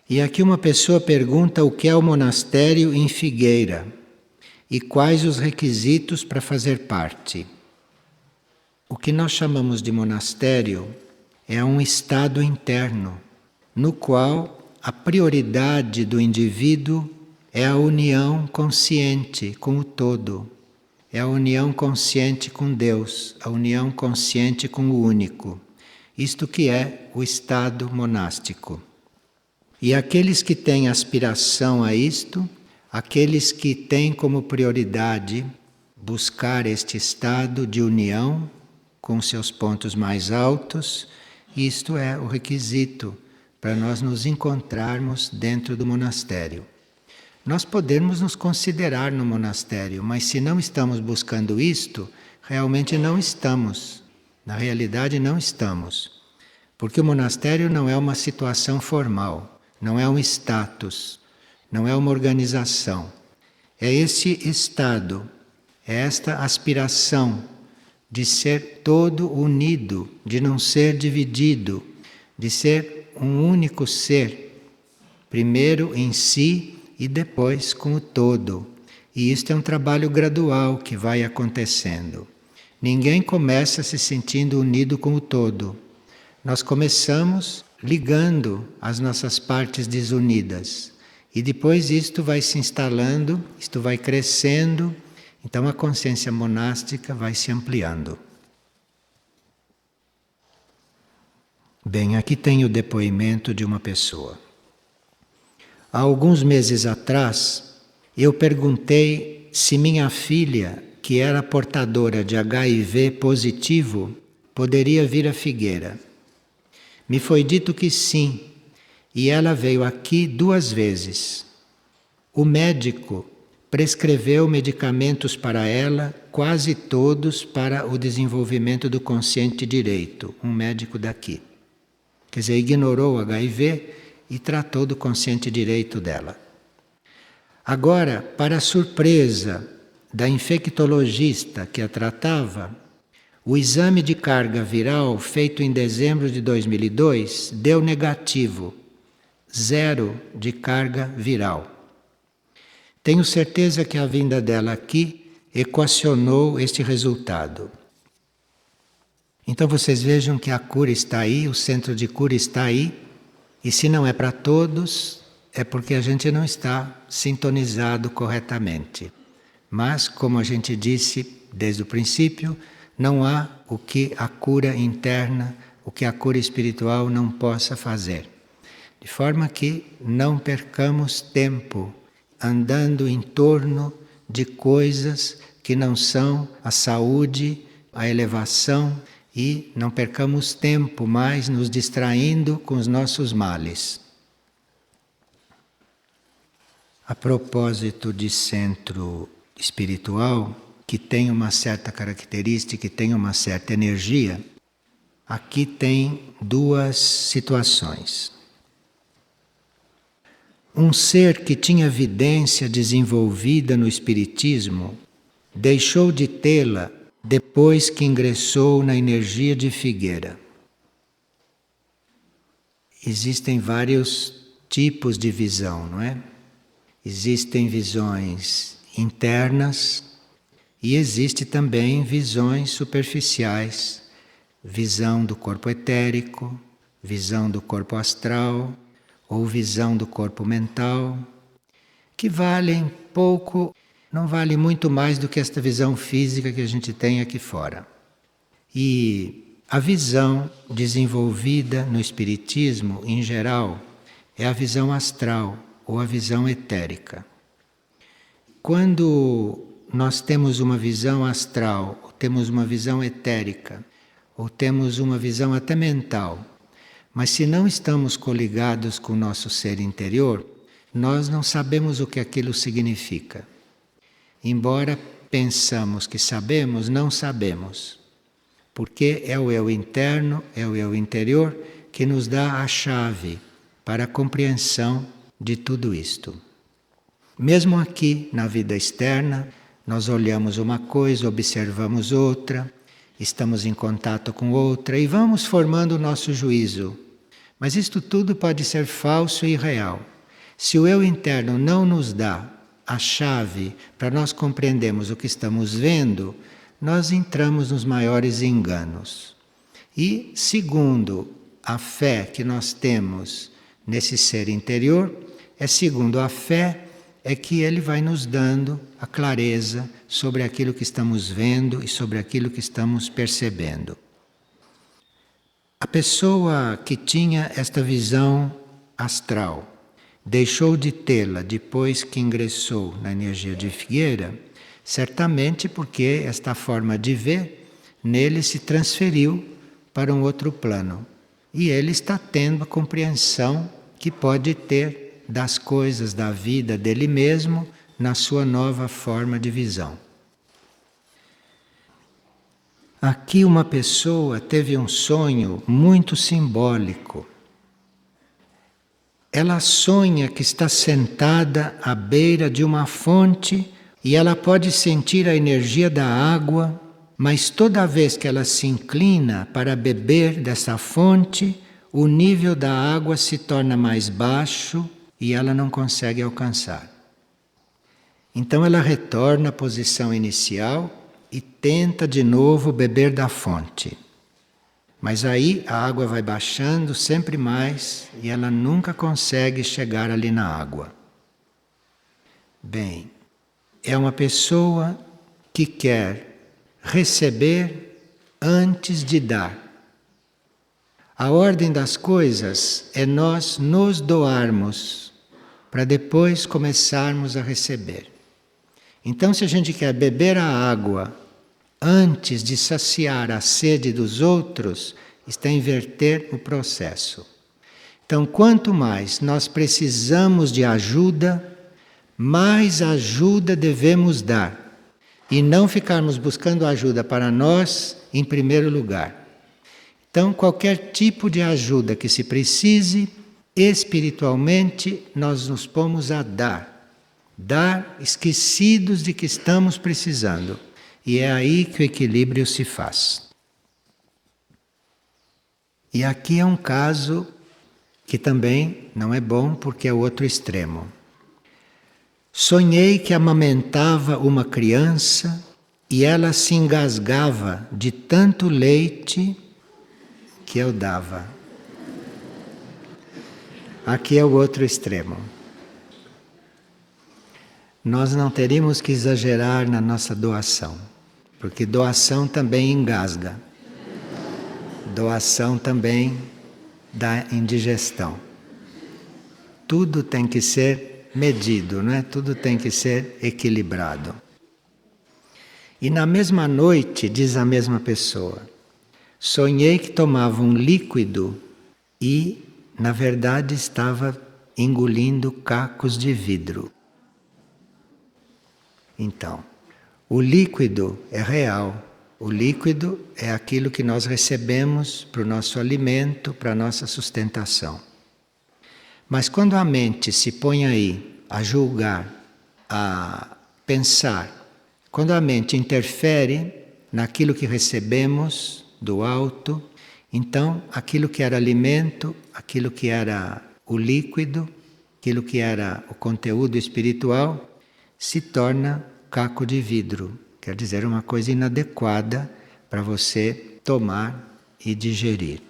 E aqui uma pessoa pergunta o que é o monastério em Figueira e quais os requisitos para fazer parte. O que nós chamamos de monastério é um estado interno, no qual a prioridade do indivíduo é a união consciente com o todo, é a união consciente com Deus, a união consciente com o único. Isto que é o estado monástico. E aqueles que têm aspiração a isto, aqueles que têm como prioridade buscar este estado de união com seus pontos mais altos, isto é o requisito para nós nos encontrarmos dentro do monastério. Nós podemos nos considerar no monastério, mas se não estamos buscando isto, realmente não estamos. Na realidade não estamos. Porque o monastério não é uma situação formal. Não é um status, não é uma organização. É esse estado, é esta aspiração de ser todo unido, de não ser dividido, de ser um único ser, primeiro em si e depois com o todo. E isto é um trabalho gradual que vai acontecendo. Ninguém começa se sentindo unido com o todo. Nós começamos ligando as nossas partes desunidas. E depois isto vai se instalando, isto vai crescendo, então a consciência monástica vai se ampliando. Bem, aqui tem o depoimento de uma pessoa. Há alguns meses atrás, eu perguntei se minha filha, que era portadora de HIV positivo, poderia vir à Figueira. Me foi dito que sim, e ela veio aqui 2 vezes. O médico prescreveu medicamentos para ela, quase todos para o desenvolvimento do consciente direito, um médico daqui. Quer dizer, ignorou o HIV e tratou do consciente direito dela. Agora, para a surpresa da infectologista que a tratava, o exame de carga viral feito em dezembro de 2002 deu negativo, 0 de carga viral. Tenho certeza que a vinda dela aqui equacionou este resultado. Então vocês vejam que a cura está aí, o centro de cura está aí, e se não é para todos, é porque a gente não está sintonizado corretamente. Mas, como a gente disse desde o princípio, não há o que a cura interna, o que a cura espiritual não possa fazer. De forma que não percamos tempo andando em torno de coisas que não são a saúde, a elevação, e não percamos tempo mais nos distraindo com os nossos males. A propósito de centro espiritual, que tem uma certa característica, que tem uma certa energia, aqui tem 2 situações. Um ser que tinha vidência desenvolvida no Espiritismo deixou de tê-la depois que ingressou na energia de Figueira. Existem vários tipos de visão, não é? Existem visões internas e existe também visões superficiais, visão do corpo etérico, visão do corpo astral ou visão do corpo mental, que valem pouco, não vale muito mais do que esta visão física que a gente tem aqui fora. E a visão desenvolvida no Espiritismo, em geral, é a visão astral ou a visão etérica. Quando nós temos uma visão astral, ou temos uma visão etérica, ou temos uma visão até mental, mas se não estamos coligados com o nosso ser interior, nós não sabemos o que aquilo significa. Embora pensamos que sabemos, não sabemos. Porque é o eu interno, é o eu interior, que nos dá a chave para a compreensão de tudo isto. Mesmo aqui, na vida externa, nós olhamos uma coisa, observamos outra, estamos em contato com outra e vamos formando o nosso juízo. Mas isto tudo pode ser falso e irreal. Se o eu interno não nos dá a chave para nós compreendermos o que estamos vendo, nós entramos nos maiores enganos. E, segundo a fé que nós temos nesse ser interior, é segundo a fé é que ele vai nos dando a clareza sobre aquilo que estamos vendo e sobre aquilo que estamos percebendo. A pessoa que tinha esta visão astral deixou de tê-la depois que ingressou na energia de Figueira, certamente porque esta forma de ver nele se transferiu para um outro plano. E ele está tendo a compreensão que pode ter das coisas da vida dele mesmo na sua nova forma de visão. Aqui uma pessoa teve um sonho muito simbólico. Ela sonha que está sentada à beira de uma fonte e ela pode sentir a energia da água, mas toda vez que ela se inclina para beber dessa fonte, o nível da água se torna mais baixo e ela não consegue alcançar. Então ela retorna à posição inicial e tenta de novo beber da fonte. Mas aí a água vai baixando sempre mais e ela nunca consegue chegar ali na água. Bem, é uma pessoa que quer receber antes de dar. A ordem das coisas é nós nos doarmos para depois começarmos a receber. Então, se a gente quer beber a água antes de saciar a sede dos outros, está a inverter o processo. Então, quanto mais nós precisamos de ajuda, mais ajuda devemos dar. E não ficarmos buscando ajuda para nós em primeiro lugar. Então, qualquer tipo de ajuda que se precise, espiritualmente, nós nos pomos a dar. Dar esquecidos de que estamos precisando. E é aí que o equilíbrio se faz. E aqui é um caso que também não é bom porque é o outro extremo. Sonhei que amamentava uma criança e ela se engasgava de tanto leite que eu dava. Aqui é o outro extremo. Nós não teríamos que exagerar na nossa doação, porque doação também engasga. Doação também dá indigestão. Tudo tem que ser medido, não é? Tudo tem que ser equilibrado. E na mesma noite, diz a mesma pessoa, sonhei que tomava um líquido e, na verdade, estava engolindo cacos de vidro. Então, o líquido é real. O líquido é aquilo que nós recebemos para o nosso alimento, para a nossa sustentação. Mas quando a mente se põe aí a julgar, a pensar, quando a mente interfere naquilo que recebemos do alto, então aquilo que era alimento, aquilo que era o líquido, aquilo que era o conteúdo espiritual, se torna caco de vidro. Quer dizer, uma coisa inadequada para você tomar e digerir.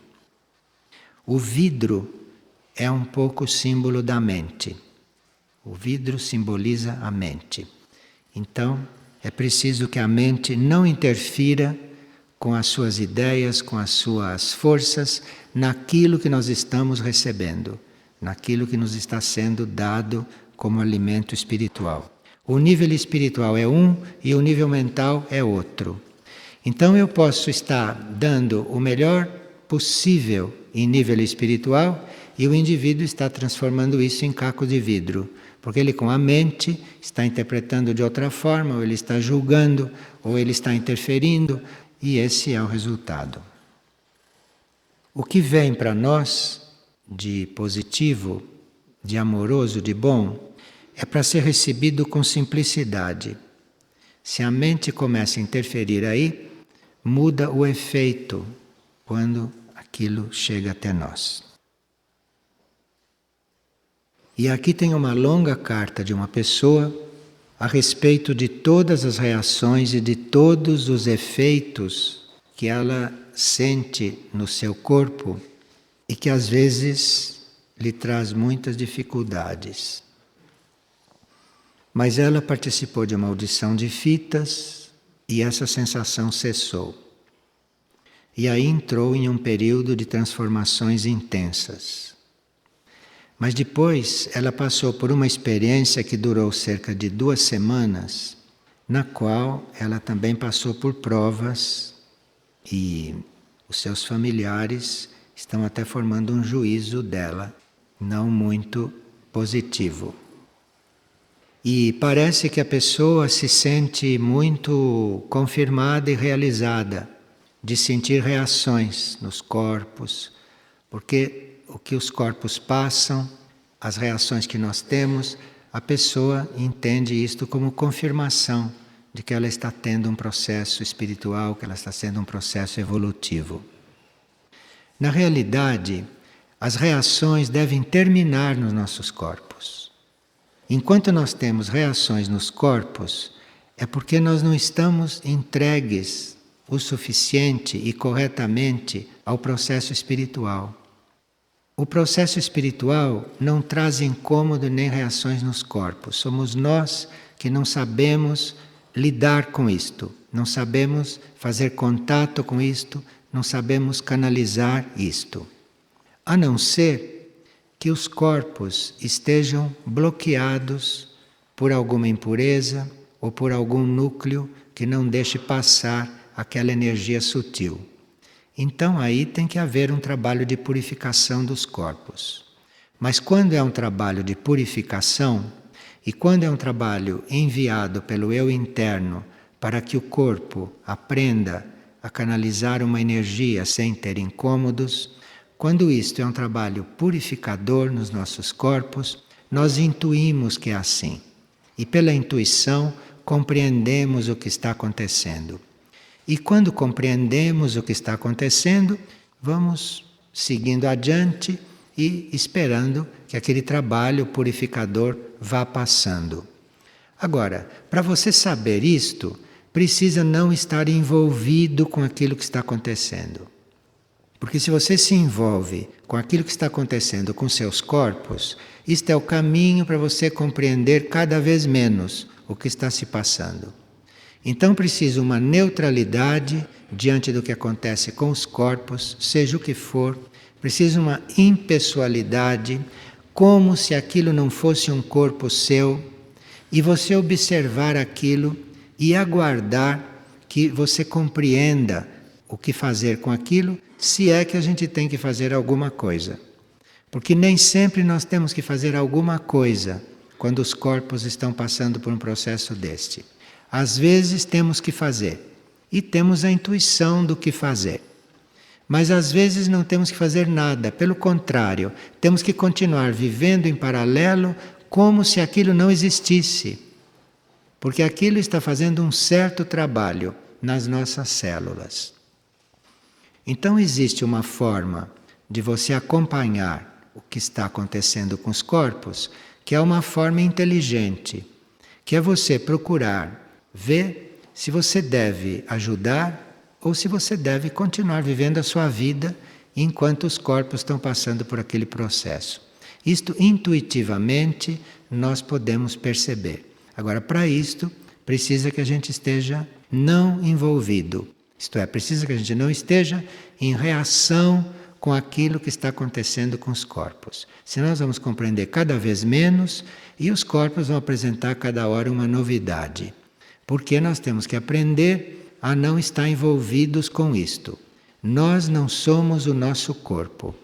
O vidro é um pouco símbolo da mente. O vidro simboliza a mente. Então, é preciso que a mente não interfira com as suas ideias, com as suas forças, naquilo que nós estamos recebendo, naquilo que nos está sendo dado como alimento espiritual. O nível espiritual é um e o nível mental é outro. Então eu posso estar dando o melhor possível em nível espiritual e o indivíduo está transformando isso em caco de vidro. Porque ele com a mente está interpretando de outra forma, ou ele está julgando, ou ele está interferindo, e esse é o resultado. O que vem para nós de positivo, de amoroso, de bom, é para ser recebido com simplicidade. Se a mente começa a interferir aí, muda o efeito quando aquilo chega até nós. E aqui tem uma longa carta de uma pessoa a respeito de todas as reações e de todos os efeitos que ela sente no seu corpo e que às vezes lhe traz muitas dificuldades. Mas ela participou de uma audição de fitas e essa sensação cessou. E aí entrou em um período de transformações intensas. Mas depois ela passou por uma experiência que durou cerca de 2 semanas, na qual ela também passou por provas e os seus familiares estão até formando um juízo dela, não muito positivo. E parece que a pessoa se sente muito confirmada e realizada, de sentir reações nos corpos, porque o que os corpos passam, as reações que nós temos, a pessoa entende isto como confirmação de que ela está tendo um processo espiritual, que ela está tendo um processo evolutivo. Na realidade, as reações devem terminar nos nossos corpos. Enquanto nós temos reações nos corpos, é porque nós não estamos entregues o suficiente e corretamente ao processo espiritual. O processo espiritual não traz incômodo nem reações nos corpos. Somos nós que não sabemos lidar com isto, não sabemos fazer contato com isto, não sabemos canalizar isto. A não ser que os corpos estejam bloqueados por alguma impureza ou por algum núcleo que não deixe passar aquela energia sutil. Então aí tem que haver um trabalho de purificação dos corpos. Mas quando é um trabalho de purificação e quando é um trabalho enviado pelo eu interno para que o corpo aprenda a canalizar uma energia sem ter incômodos, quando isto é um trabalho purificador nos nossos corpos, nós intuímos que é assim. E pela intuição compreendemos o que está acontecendo. E quando compreendemos o que está acontecendo, vamos seguindo adiante e esperando que aquele trabalho purificador vá passando. Agora, para você saber isto, precisa não estar envolvido com aquilo que está acontecendo. Porque se você se envolve com aquilo que está acontecendo com seus corpos, isto é o caminho para você compreender cada vez menos o que está se passando. Então precisa uma neutralidade diante do que acontece com os corpos, seja o que for, precisa uma impessoalidade, como se aquilo não fosse um corpo seu, e você observar aquilo e aguardar que você compreenda o que fazer com aquilo, se é que a gente tem que fazer alguma coisa. Porque nem sempre nós temos que fazer alguma coisa quando os corpos estão passando por um processo deste. Às vezes temos que fazer e temos a intuição do que fazer. Mas às vezes não temos que fazer nada, pelo contrário, temos que continuar vivendo em paralelo como se aquilo não existisse. Porque aquilo está fazendo um certo trabalho nas nossas células. Então existe uma forma de você acompanhar o que está acontecendo com os corpos, que é uma forma inteligente, que é você procurar ver se você deve ajudar ou se você deve continuar vivendo a sua vida enquanto os corpos estão passando por aquele processo. Isto intuitivamente nós podemos perceber. Agora, para isto, precisa que a gente esteja não envolvido. Isto é, precisa que a gente não esteja em reação com aquilo que está acontecendo com os corpos. Senão nós vamos compreender cada vez menos e os corpos vão apresentar cada hora uma novidade. Porque nós temos que aprender a não estar envolvidos com isto. Nós não somos o nosso corpo.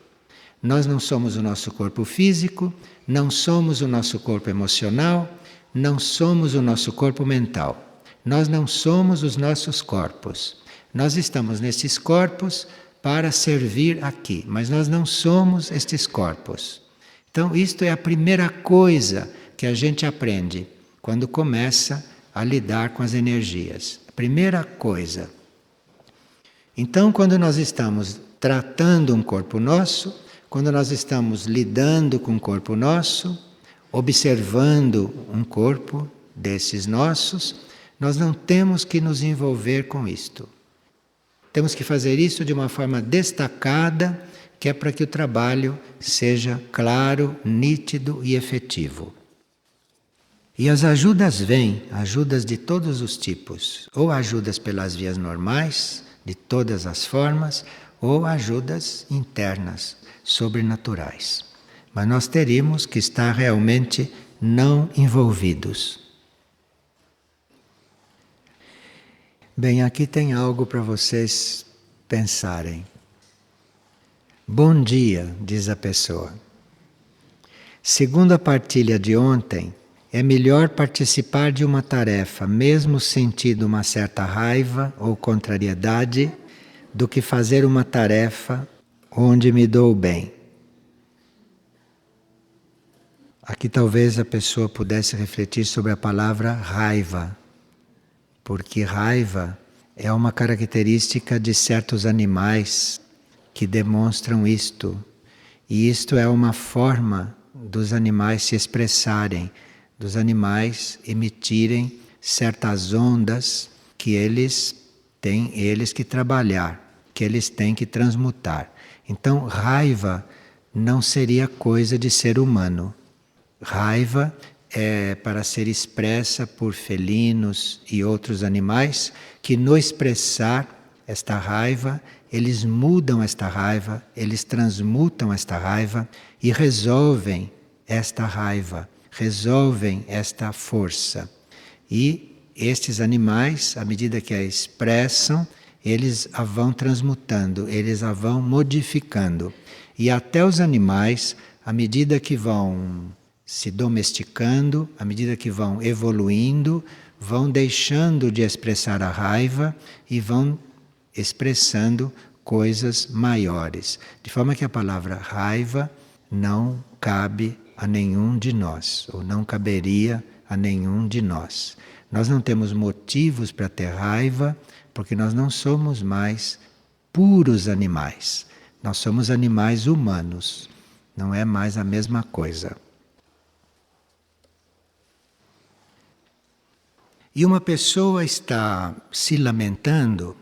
Nós não somos o nosso corpo físico, não somos o nosso corpo emocional, não somos o nosso corpo mental. Nós não somos os nossos corpos. Nós estamos nesses corpos para servir aqui, mas nós não somos estes corpos. Então, isto é a primeira coisa que a gente aprende quando começa a lidar com as energias. A primeira coisa. Então, quando nós estamos tratando um corpo nosso, quando nós estamos lidando com um corpo nosso, observando um corpo desses nossos, nós não temos que nos envolver com isto. Temos que fazer isso de uma forma destacada, que é para que o trabalho seja claro, nítido e efetivo. E as ajudas vêm, ajudas de todos os tipos, ou ajudas pelas vias normais, de todas as formas, ou ajudas internas, sobrenaturais. Mas nós teríamos que estar realmente não envolvidos. Bem, aqui tem algo para vocês pensarem. Bom dia, diz a pessoa. Segundo a partilha de ontem, é melhor participar de uma tarefa, mesmo sentindo uma certa raiva ou contrariedade, do que fazer uma tarefa onde me dou bem. Aqui talvez a pessoa pudesse refletir sobre a palavra raiva, porque raiva é uma característica de certos animais que demonstram isto. E isto é uma forma dos animais se expressarem, dos animais emitirem certas ondas que eles têm que trabalhar, que eles têm que transmutar. Então, raiva não seria coisa de ser humano. Raiva é para ser expressa por felinos e outros animais que, no expressar esta raiva, eles mudam esta raiva, eles transmutam esta raiva e resolvem esta raiva, resolvem esta força. E estes animais, à medida que a expressam, eles a vão transmutando, eles a vão modificando. E até os animais, à medida que vão se domesticando, à medida que vão evoluindo, vão deixando de expressar a raiva e vão expressando coisas maiores. De forma que a palavra raiva não cabe a nenhum de nós, ou não caberia a nenhum de nós. Nós não temos motivos para ter raiva, porque nós não somos mais puros animais. Nós somos animais humanos. Não é mais a mesma coisa. E uma pessoa está se lamentando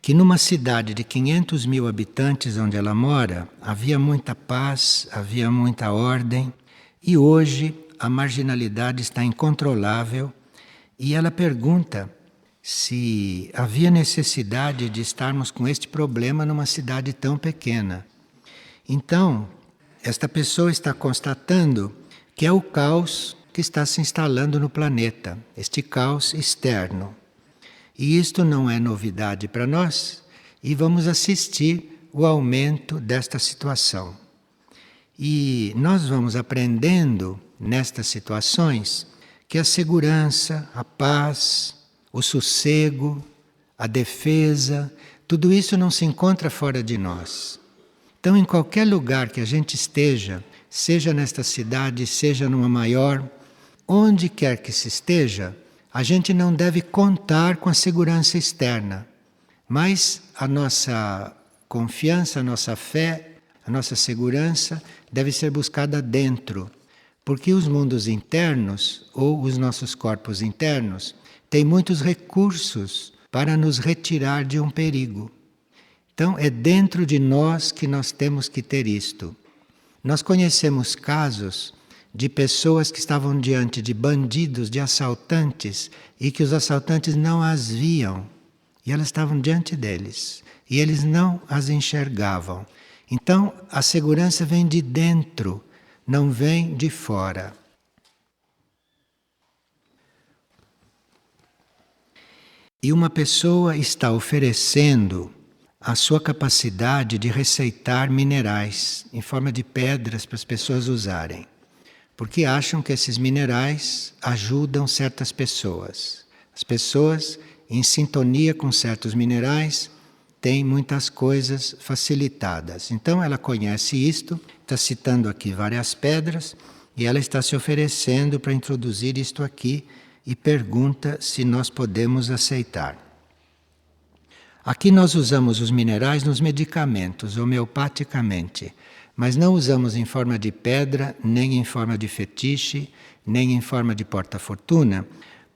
que numa cidade de 500 mil habitantes onde ela mora, havia muita paz, havia muita ordem, e hoje a marginalidade está incontrolável, e ela pergunta se havia necessidade de estarmos com este problema numa cidade tão pequena. Então, esta pessoa está constatando que é o caos que está se instalando no planeta, este caos externo. E isto não é novidade para nós, e vamos assistir o aumento desta situação. E nós vamos aprendendo nestas situações que a segurança, a paz, o sossego, a defesa, tudo isso não se encontra fora de nós. Então, em qualquer lugar que a gente esteja, seja nesta cidade, seja numa maior, onde quer que se esteja, a gente não deve contar com a segurança externa, mas a nossa confiança, a nossa fé, a nossa segurança deve ser buscada dentro, porque os mundos internos, ou os nossos corpos internos, têm muitos recursos para nos retirar de um perigo. Então, é dentro de nós que nós temos que ter isto. Nós conhecemos casos de pessoas que estavam diante de bandidos, de assaltantes, e que os assaltantes não as viam. E elas estavam diante deles. E eles não as enxergavam. Então, a segurança vem de dentro, não vem de fora. E uma pessoa está oferecendo a sua capacidade de receitar minerais em forma de pedras para as pessoas usarem. Porque acham que esses minerais ajudam certas pessoas. As pessoas, em sintonia com certos minerais, têm muitas coisas facilitadas. Então ela conhece isto, está citando aqui várias pedras, e ela está se oferecendo para introduzir isto aqui e pergunta se nós podemos aceitar. Aqui nós usamos os minerais nos medicamentos, homeopaticamente. mas não usamos em forma de pedra, nem em forma de fetiche, nem em forma de porta-fortuna,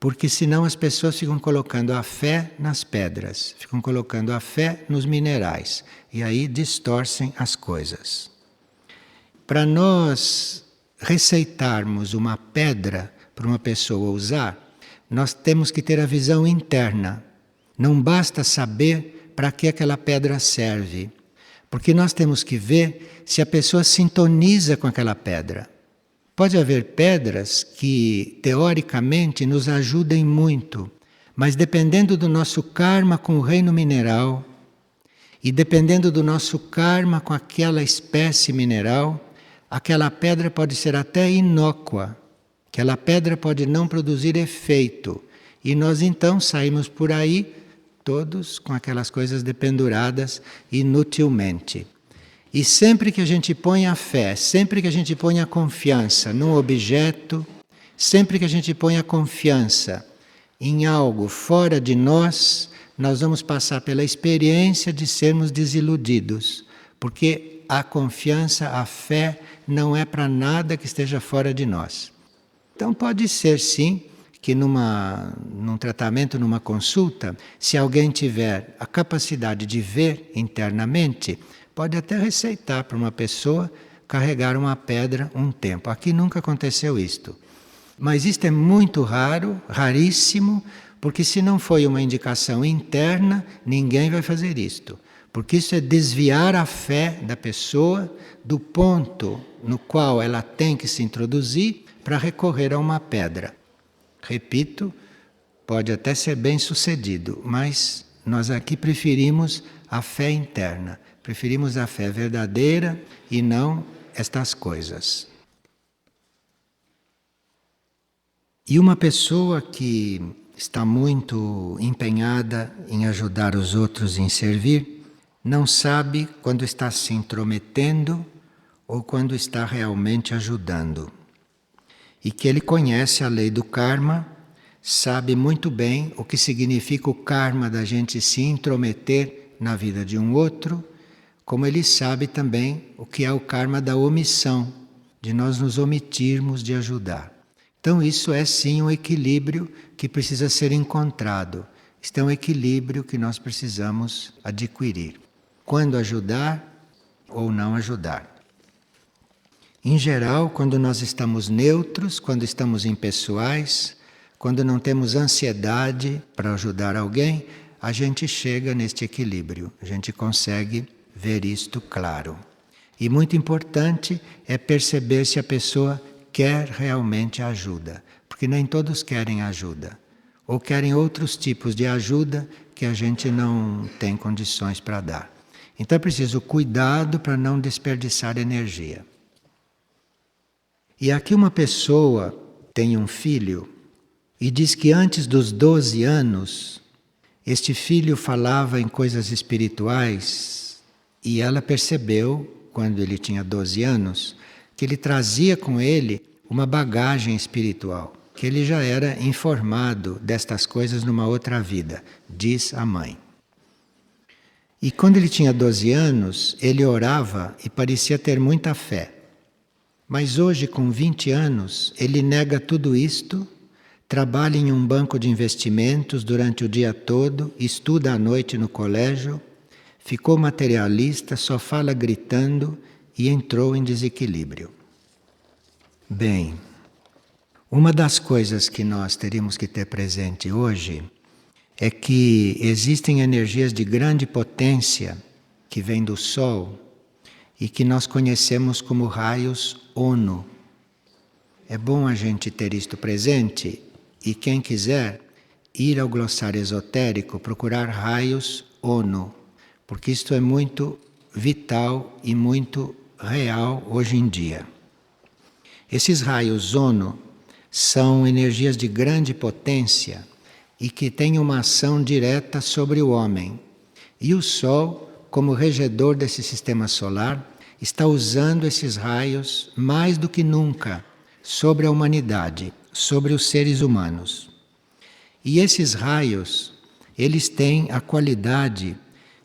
porque senão as pessoas ficam colocando a fé nas pedras, ficam colocando a fé nos minerais, e aí distorcem as coisas. Para nós receitarmos uma pedra para uma pessoa usar, nós temos que ter a visão interna. Não basta saber para que aquela pedra serve, porque nós temos que ver se a pessoa sintoniza com aquela pedra. Pode haver pedras que, teoricamente, nos ajudem muito, mas dependendo do nosso karma com o reino mineral e dependendo do nosso karma com aquela espécie mineral, aquela pedra pode ser até inócua, aquela pedra pode não produzir efeito, e nós então saímos por aí todos com aquelas coisas dependuradas inutilmente. E sempre que a gente põe a fé, sempre que a gente põe a confiança num objeto, sempre que a gente põe a confiança em algo fora de nós, nós vamos passar pela experiência de sermos desiludidos, porque a confiança, a fé, não é para nada que esteja fora de nós. Então pode ser sim que num tratamento, numa consulta, se alguém tiver a capacidade de ver internamente, pode até receitar para uma pessoa carregar uma pedra um tempo. Aqui nunca aconteceu isto. Mas isto é muito raro, raríssimo, porque se não foi uma indicação interna, ninguém vai fazer isto. Porque isso é desviar a fé da pessoa do ponto no qual ela tem que se introduzir para recorrer a uma pedra. Repito, pode até ser bem sucedido, mas nós aqui preferimos a fé interna, preferimos a fé verdadeira e não estas coisas. E uma pessoa que está muito empenhada em ajudar os outros em servir, não sabe quando está se intrometendo ou quando está realmente ajudando. E que ele conhece a lei do karma, sabe muito bem o que significa o karma da gente se intrometer na vida de um outro, como ele sabe também o que é o karma da omissão, de nós nos omitirmos de ajudar. Então isso é sim um equilíbrio que precisa ser encontrado. Isto é um equilíbrio que nós precisamos adquirir. Quando ajudar ou não ajudar. Em geral, quando nós estamos neutros, quando estamos impessoais, quando não temos ansiedade para ajudar alguém, a gente chega neste equilíbrio, a gente consegue ver isto claro. E muito importante é perceber se a pessoa quer realmente ajuda, porque nem todos querem ajuda, ou querem outros tipos de ajuda que a gente não tem condições para dar. Então é preciso cuidado para não desperdiçar energia. E aqui uma pessoa tem um filho e diz que antes dos 12 anos, este filho falava em coisas espirituais e ela percebeu, quando ele tinha 12 anos, que ele trazia com ele uma bagagem espiritual, que ele já era informado destas coisas numa outra vida, diz a mãe. E quando ele tinha 12 anos, ele orava e parecia ter muita fé. Mas hoje, com 20 anos, ele nega tudo isto, trabalha em um banco de investimentos durante o dia todo, estuda à noite no colégio, ficou materialista, só fala gritando e entrou em desequilíbrio. Bem, uma das coisas que nós teríamos que ter presente hoje é que existem energias de grande potência que vêm do Sol e que nós conhecemos como raios Ono. É bom a gente ter isto presente e quem quiser ir ao glossário esotérico procurar raios Ono, porque isto é muito vital e muito real hoje em dia. Esses raios Ono são energias de grande potência e que têm uma ação direta sobre o homem. E o Sol, como regedor desse sistema solar, está usando esses raios mais do que nunca sobre a humanidade, sobre os seres humanos. E esses raios, eles têm a qualidade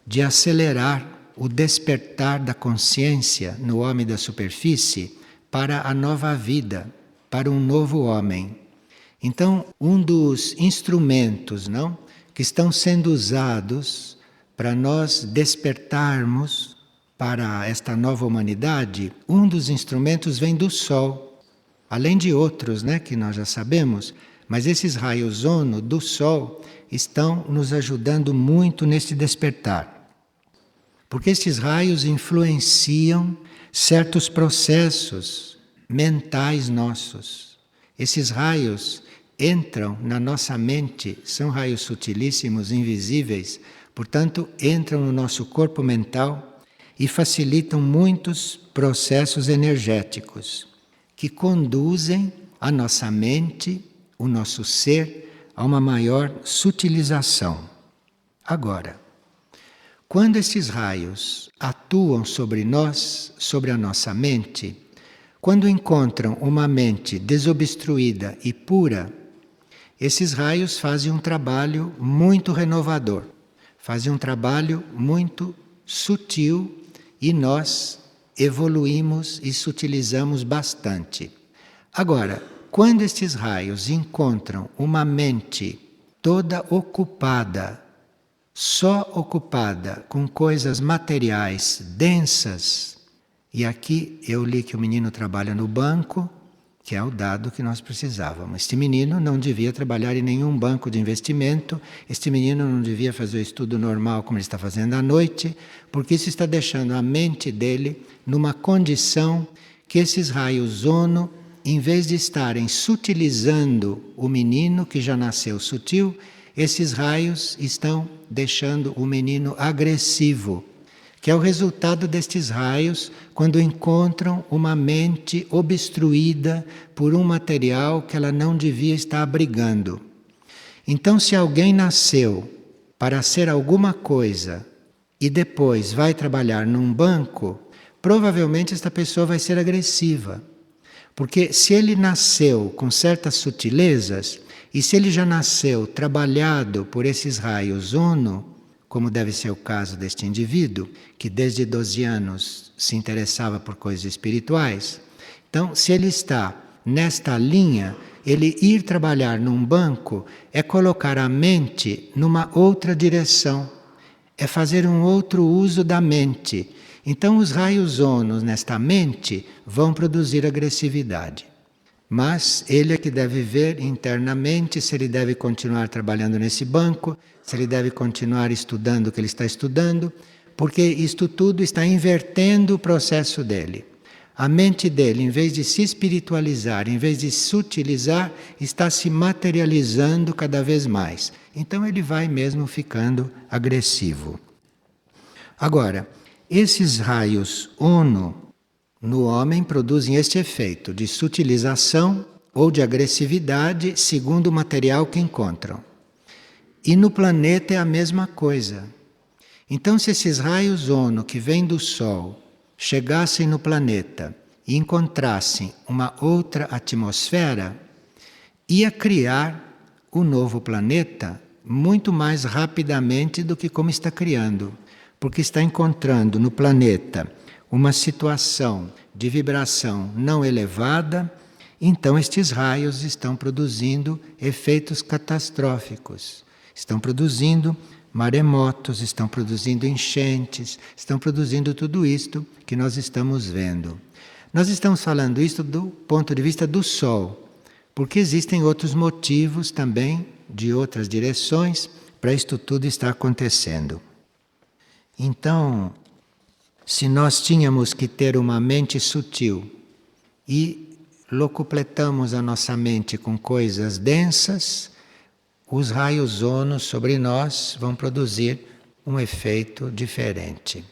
de acelerar o despertar da consciência no homem da superfície para a nova vida, para um novo homem. Então, um dos instrumentos, não, que estão sendo usados para nós despertarmos para esta nova humanidade, um dos instrumentos vem do Sol, além de outros, né, que nós já sabemos, mas esses raios Ono do Sol estão nos ajudando muito nesse despertar. Porque esses raios influenciam certos processos mentais nossos. Esses raios entram na nossa mente, são raios sutilíssimos, invisíveis, portanto, entram no nosso corpo mental e facilitam muitos processos energéticos que conduzem a nossa mente, o nosso ser, a uma maior sutilização. Agora, quando esses raios atuam sobre nós, sobre a nossa mente, quando encontram uma mente desobstruída e pura, esses raios fazem um trabalho muito renovador, fazem um trabalho muito sutil e nós evoluímos e sutilizamos bastante. Agora, quando estes raios encontram uma mente toda ocupada, só ocupada com coisas materiais densas, e aqui eu li que o menino trabalha no banco, que é o dado que nós precisávamos. Este menino não devia trabalhar em nenhum banco de investimento, este menino não devia fazer o estudo normal como ele está fazendo à noite, porque isso está deixando a mente dele numa condição que esses raios Ono, em vez de estarem sutilizando o menino que já nasceu sutil, esses raios estão deixando o menino agressivo, que é o resultado destes raios quando encontram uma mente obstruída por um material que ela não devia estar abrigando. Então, se alguém nasceu para ser alguma coisa e depois vai trabalhar num banco, provavelmente esta pessoa vai ser agressiva. Porque se ele nasceu com certas sutilezas, e se ele já nasceu trabalhado por esses raios Ono, como deve ser o caso deste indivíduo, que desde 12 anos se interessava por coisas espirituais, então, se ele está nesta linha, ele ir trabalhar num banco é colocar a mente numa outra direção, é fazer um outro uso da mente. Então, os raios Ono nesta mente vão produzir agressividade. Mas ele é que deve ver internamente se ele deve continuar trabalhando nesse banco, se ele deve continuar estudando o que ele está estudando, porque isto tudo está invertendo o processo dele. A mente dele, em vez de se espiritualizar, em vez de sutilizar, está se materializando cada vez mais. Então ele vai mesmo ficando agressivo. Agora, esses raios Ono no homem produzem este efeito de sutilização ou de agressividade segundo o material que encontram. E no planeta é a mesma coisa. Então, se esses raios Ono que vêm do Sol chegassem no planeta e encontrassem uma outra atmosfera, ia criar o novo planeta muito mais rapidamente do que como está criando, porque está encontrando no planeta uma situação de vibração não elevada, então estes raios estão produzindo efeitos catastróficos, estão produzindo maremotos, estão produzindo enchentes, estão produzindo tudo isto que nós estamos vendo. Nós estamos falando isto do ponto de vista do Sol, porque existem outros motivos também, de outras direções, para isto tudo estar acontecendo. Então, se nós tínhamos que ter uma mente sutil e locupletamos a nossa mente com coisas densas, os raios Ono sobre nós vão produzir um efeito diferente.